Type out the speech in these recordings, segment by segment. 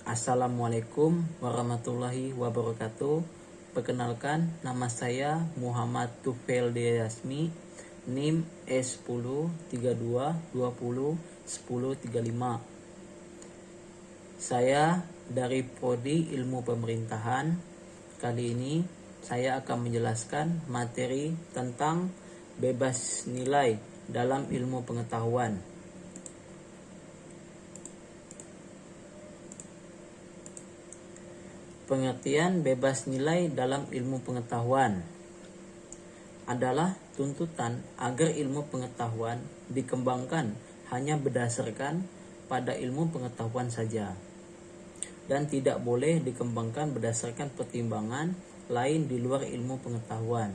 Assalamualaikum warahmatullahi wabarakatuh. Perkenalkan, nama saya Muhammad Tufail Deyasmi, NIM S10 32 20 10 35. Saya dari Prodi Ilmu Pemerintahan. Kali ini saya akan menjelaskan materi tentang bebas nilai dalam ilmu pengetahuan. Pengertian bebas nilai dalam ilmu pengetahuan adalah tuntutan agar ilmu pengetahuan dikembangkan hanya berdasarkan pada ilmu pengetahuan saja dan tidak boleh dikembangkan berdasarkan pertimbangan lain di luar ilmu pengetahuan.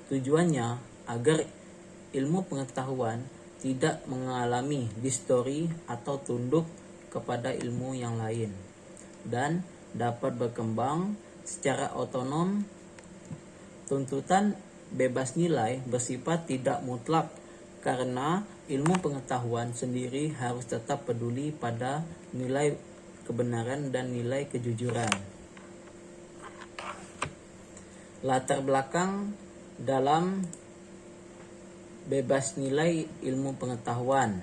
Tujuannya agar ilmu pengetahuan tidak mengalami distori atau tunduk kepada ilmu yang lain dan dapat berkembang secara otonom. Tuntutan bebas nilai bersifat tidak mutlak karena ilmu pengetahuan sendiri harus tetap peduli pada nilai kebenaran dan nilai kejujuran. Latar belakang dalam bebas nilai ilmu pengetahuan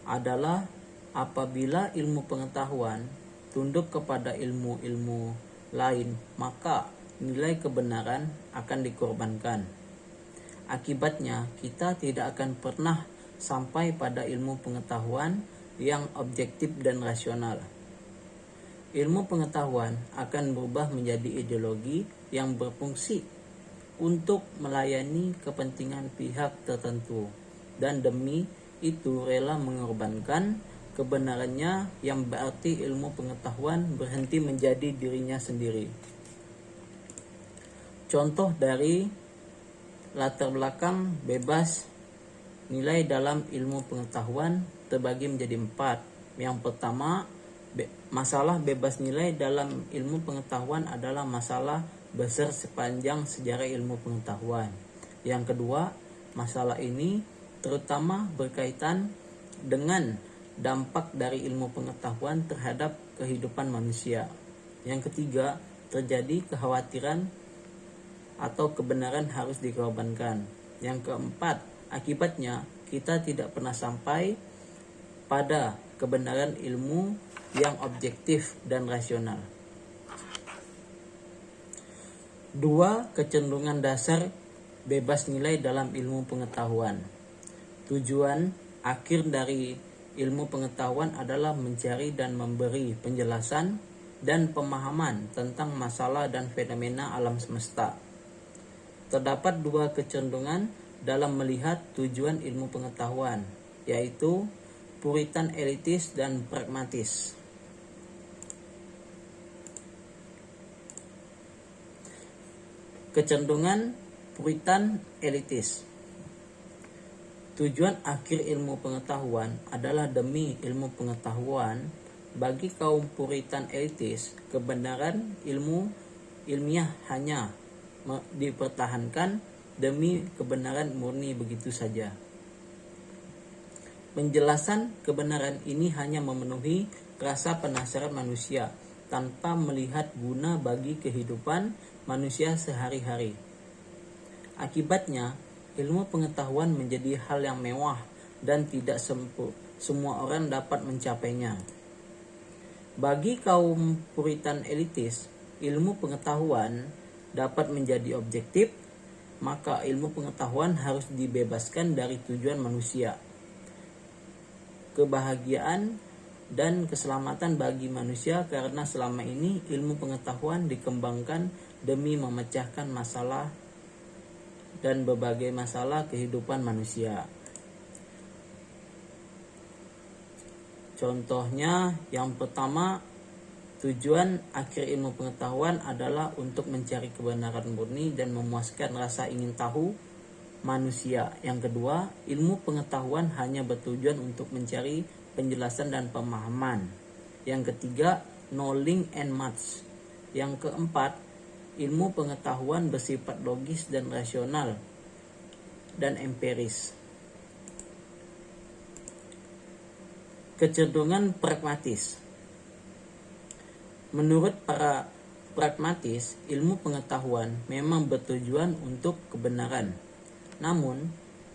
adalah apabila ilmu pengetahuan tunduk kepada ilmu-ilmu lain, maka nilai kebenaran akan dikorbankan. Akibatnya, kita tidak akan pernah sampai pada ilmu pengetahuan yang objektif dan rasional. Ilmu pengetahuan akan berubah menjadi ideologi yang berfungsi untuk melayani kepentingan pihak tertentu dan demi itu rela mengorbankan kebenarannya, yang berarti ilmu pengetahuan berhenti menjadi dirinya sendiri. Contoh dari latar belakang bebas nilai dalam ilmu pengetahuan terbagi menjadi 4. Yang pertama, masalah bebas nilai dalam ilmu pengetahuan adalah masalah besar sepanjang sejarah ilmu pengetahuan. Yang kedua, masalah ini terutama berkaitan dengan dampak dari ilmu pengetahuan terhadap kehidupan manusia. Yang ketiga, terjadi kekhawatiran atau kebenaran harus dikorbankan. Yang keempat, akibatnya kita tidak pernah sampai pada kebenaran ilmu yang objektif dan rasional. 2. Kecenderungan dasar bebas nilai dalam ilmu pengetahuan. Tujuan akhir dari ilmu pengetahuan adalah mencari dan memberi penjelasan dan pemahaman tentang masalah dan fenomena alam semesta. Terdapat 2 kecenderungan dalam melihat tujuan ilmu pengetahuan, yaitu puritan elitis dan pragmatis. Kecenderungan puritan elitis. Tujuan akhir ilmu pengetahuan adalah demi ilmu pengetahuan. Bagi kaum puritan elitis, kebenaran ilmiah hanya dipertahankan demi kebenaran murni begitu saja. Penjelasan kebenaran ini hanya memenuhi rasa penasaran manusia tanpa melihat guna bagi kehidupan manusia sehari-hari. Akibatnya, ilmu pengetahuan menjadi hal yang mewah dan tidak semua orang dapat mencapainya. Bagi kaum puritan elitis, ilmu pengetahuan dapat menjadi objektif, maka ilmu pengetahuan harus dibebaskan dari tujuan manusia, kebahagiaan dan keselamatan bagi manusia, karena selama ini ilmu pengetahuan dikembangkan demi memecahkan masalah dan berbagai masalah kehidupan manusia. Contohnya, yang pertama, tujuan akhir ilmu pengetahuan adalah untuk mencari kebenaran murni dan memuaskan rasa ingin tahu manusia. Yang kedua, ilmu pengetahuan hanya bertujuan untuk mencari penjelasan dan pemahaman. Yang ketiga, knowing and much. Yang keempat, ilmu pengetahuan bersifat logis dan rasional dan empiris. Kecenderungan pragmatis. Menurut para pragmatis, ilmu pengetahuan memang bertujuan untuk kebenaran. Namun,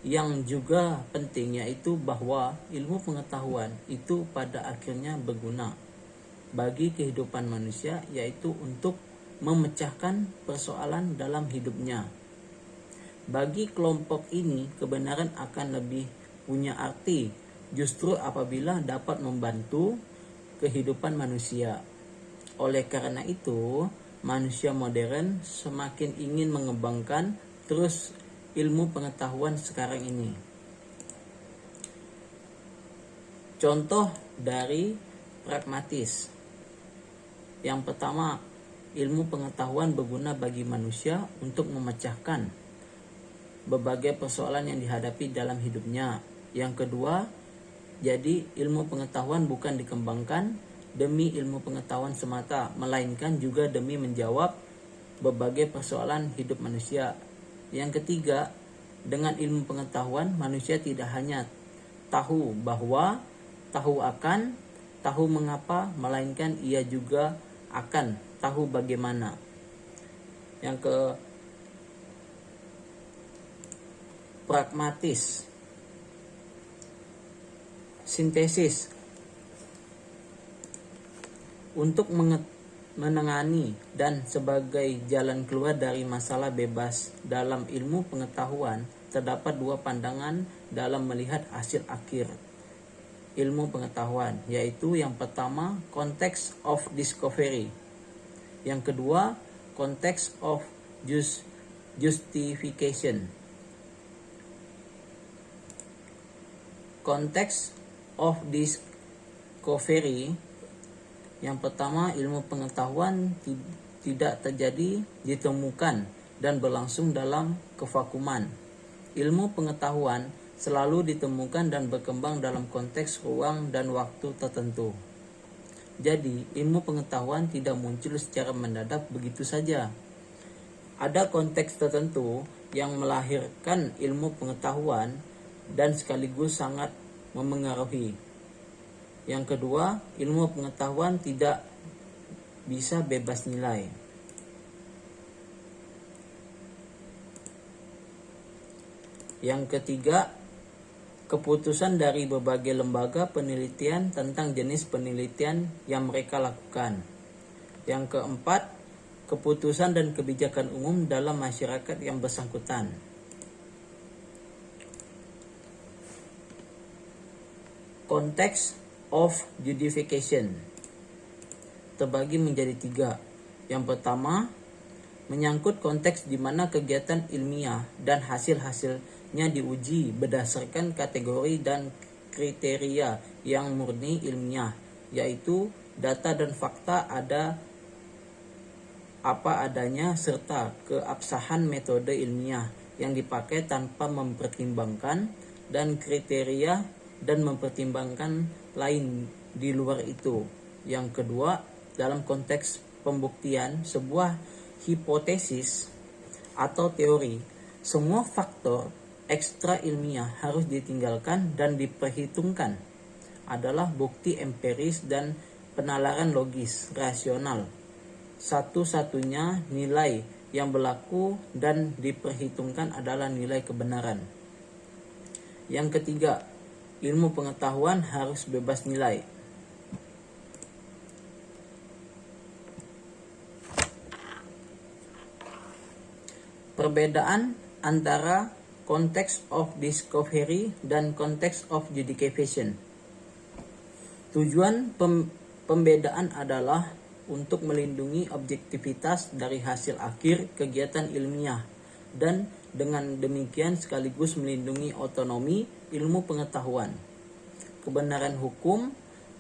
yang juga penting yaitu bahwa ilmu pengetahuan itu pada akhirnya berguna bagi kehidupan manusia, yaitu untuk memecahkan persoalan dalam hidupnya. Bagi kelompok ini, kebenaran akan lebih punya arti justru apabila dapat membantu kehidupan manusia. Oleh karena itu, manusia modern semakin ingin mengembangkan terus ilmu pengetahuan sekarang ini. Contoh dari pragmatis. Yang pertama, ilmu pengetahuan berguna bagi manusia untuk memecahkan berbagai persoalan yang dihadapi dalam hidupnya. Yang kedua, jadi ilmu pengetahuan bukan dikembangkan demi ilmu pengetahuan semata, melainkan juga demi menjawab berbagai persoalan hidup manusia. Yang ketiga, dengan ilmu pengetahuan manusia tidak hanya tahu bahwa, tahu akan, tahu mengapa, melainkan ia juga akan tahu bagaimana. Yang ke pragmatis. Sintesis. Untuk menangani dan sebagai jalan keluar dari masalah bebas dalam ilmu pengetahuan, terdapat dua pandangan dalam melihat hasil akhir ilmu pengetahuan, yaitu yang pertama, context of discovery. Yang kedua, context of justification. Context of discovery. Yang pertama, ilmu pengetahuan tidak terjadi, ditemukan, dan berlangsung dalam kevakuman. Ilmu pengetahuan selalu ditemukan dan berkembang dalam konteks ruang dan waktu tertentu. Jadi, ilmu pengetahuan tidak muncul secara mendadak begitu saja. Ada konteks tertentu yang melahirkan ilmu pengetahuan dan sekaligus sangat memengaruhi. Yang kedua, ilmu pengetahuan tidak bisa bebas nilai. Yang ketiga, keputusan dari berbagai lembaga penelitian tentang jenis penelitian yang mereka lakukan. Yang keempat, keputusan dan kebijakan umum dalam masyarakat yang bersangkutan. Context of justification terbagi menjadi tiga. Yang pertama, menyangkut konteks di mana kegiatan ilmiah dan hasil-hasilnya diuji berdasarkan kategori dan kriteria yang murni ilmiah, yaitu data dan fakta ada apa adanya serta keabsahan metode ilmiah yang dipakai tanpa mempertimbangkan dan kriteria dan mempertimbangkan lain di luar itu. Yang kedua, dalam konteks pembuktian sebuah hipotesis atau teori, semua faktor ekstra ilmiah harus ditinggalkan dan diperhitungkan adalah bukti empiris dan penalaran logis rasional. Satu-satunya nilai yang berlaku dan diperhitungkan adalah nilai kebenaran. Yang ketiga, ilmu pengetahuan harus bebas nilai. Perbedaan antara context of discovery dan context of justification. Tujuan pembedaan adalah untuk melindungi objektivitas dari hasil akhir kegiatan ilmiah dan dengan demikian sekaligus melindungi otonomi ilmu pengetahuan. Kebenaran hukum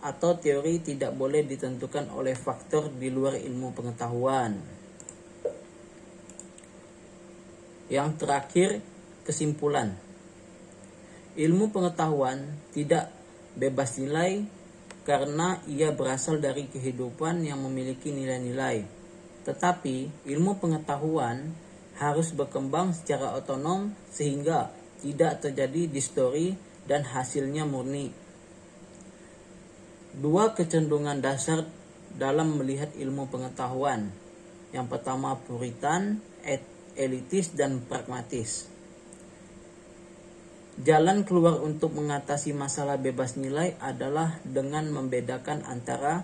atau teori tidak boleh ditentukan oleh faktor di luar ilmu pengetahuan. Yang terakhir, kesimpulan. Ilmu pengetahuan tidak bebas nilai karena ia berasal dari kehidupan yang memiliki nilai-nilai. Tetapi ilmu pengetahuan harus berkembang secara otonom sehingga tidak terjadi distori dan hasilnya murni. Dua kecenderungan dasar dalam melihat ilmu pengetahuan. Yang pertama puritan, elitis, dan pragmatis. Jalan keluar untuk mengatasi masalah bebas nilai adalah dengan membedakan antara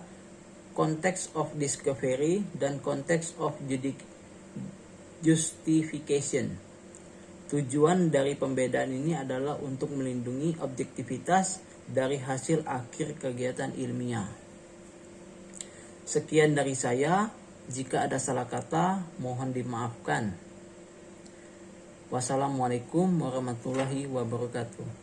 context of discovery dan context of justification. Tujuan dari pembedaan ini adalah untuk melindungi objektivitas dari hasil akhir kegiatan ilmiah. Sekian dari saya. Jika ada salah kata, mohon dimaafkan. Wassalamualaikum warahmatullahi wabarakatuh.